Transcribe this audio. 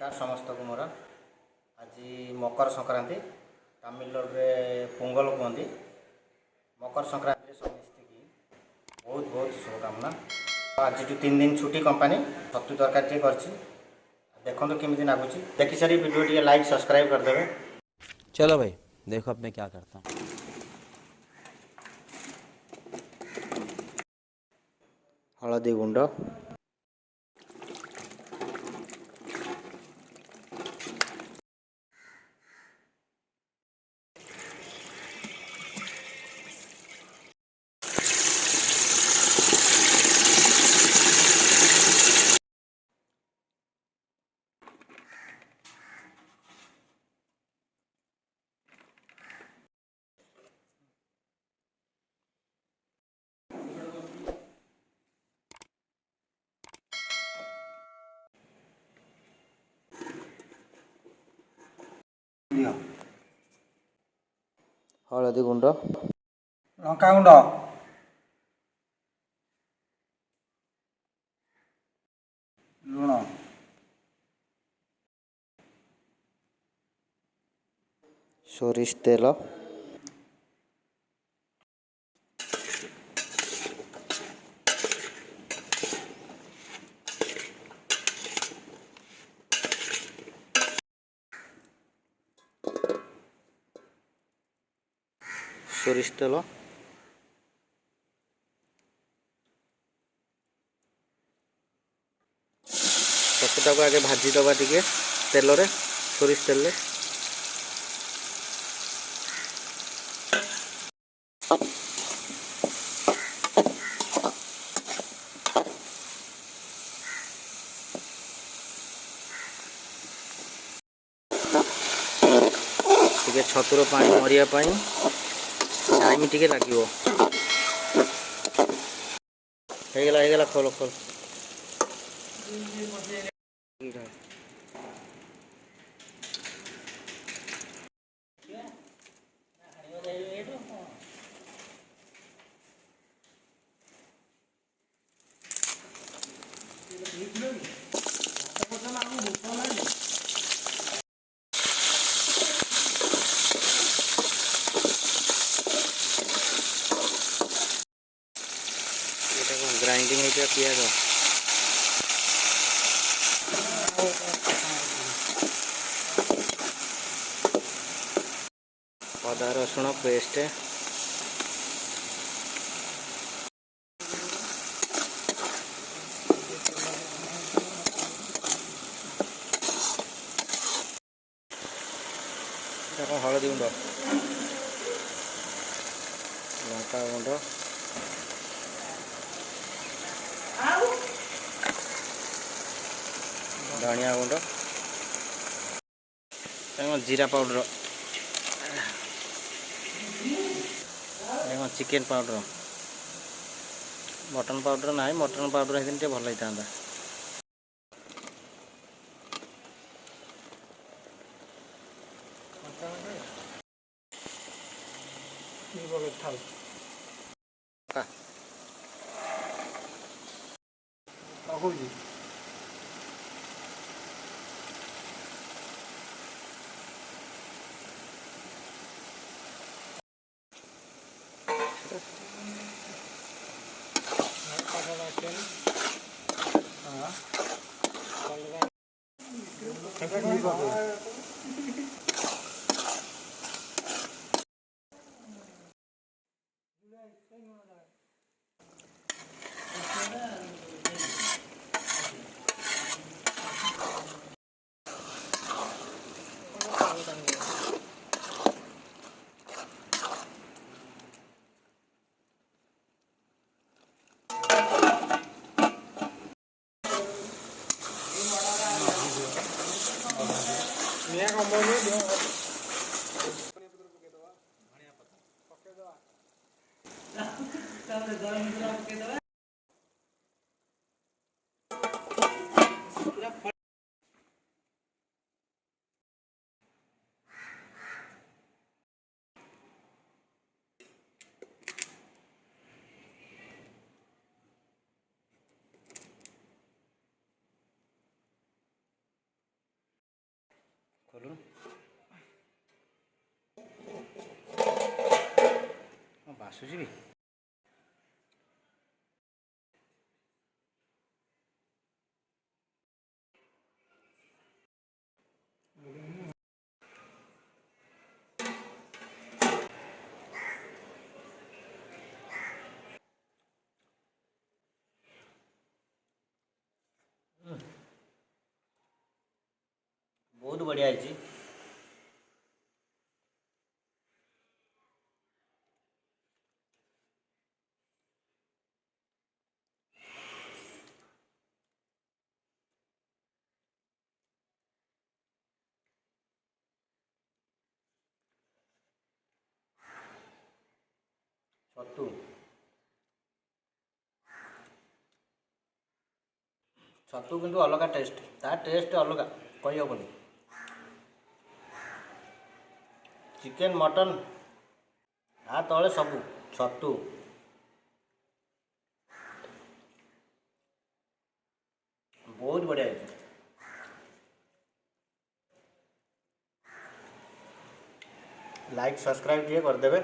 नमस्कार समस्त को मोर आज मकर संक्रांति तमिलनाडु पोंगल कहते मकर संक्रांति समस्त की बहुत बहुत शुभकामना। आज 3 दिन छुट्टी कंपनी छतु तरकारी कर देखो केमी लगुच देखी सारी वीडियो टी लाइक सब्सक्राइब करदे। चलो भाई देखो अब मैं क्या करता हूँ। हलदी गुंड, हलदी गुंड, लंका गुंड, लुण, सोरिष तेल, सोरिष तेल, छतुटा को आगे भाजी दबा टे तेल रे सोरिष तेल रे। टे छतुर पानी मरिया टाइम टे लगे होगला खोल खोल ग्राइंडिंग है पियाज अदा रसुण पेस्ट हलदी गुंड, लंका गुंड, धनिया गुंड, जीरा powder, chicken powder, mutton powder ना मटन पाउडर है भल होता ଖୋଲୁନ ବାସୁଛି ବି। ବହୁତ ବଢ଼ିଆ ହେଇଛି। ଛତୁ ଛତୁ କିନ୍ତୁ ଅଲଗା ଟେଷ୍ଟ, ତା ଟେଷ୍ଟ ଅଲଗା କହିହେବନି। ଚିକେନ୍ ମଟନ୍ ତା ତଳେ ସବୁ ଛତୁ ବହୁତ ବଢ଼ିଆ ହେଇଛି। ଲାଇକ୍ ସବସ୍କ୍ରାଇବ୍ ଟିକେ କରିଦେବେ।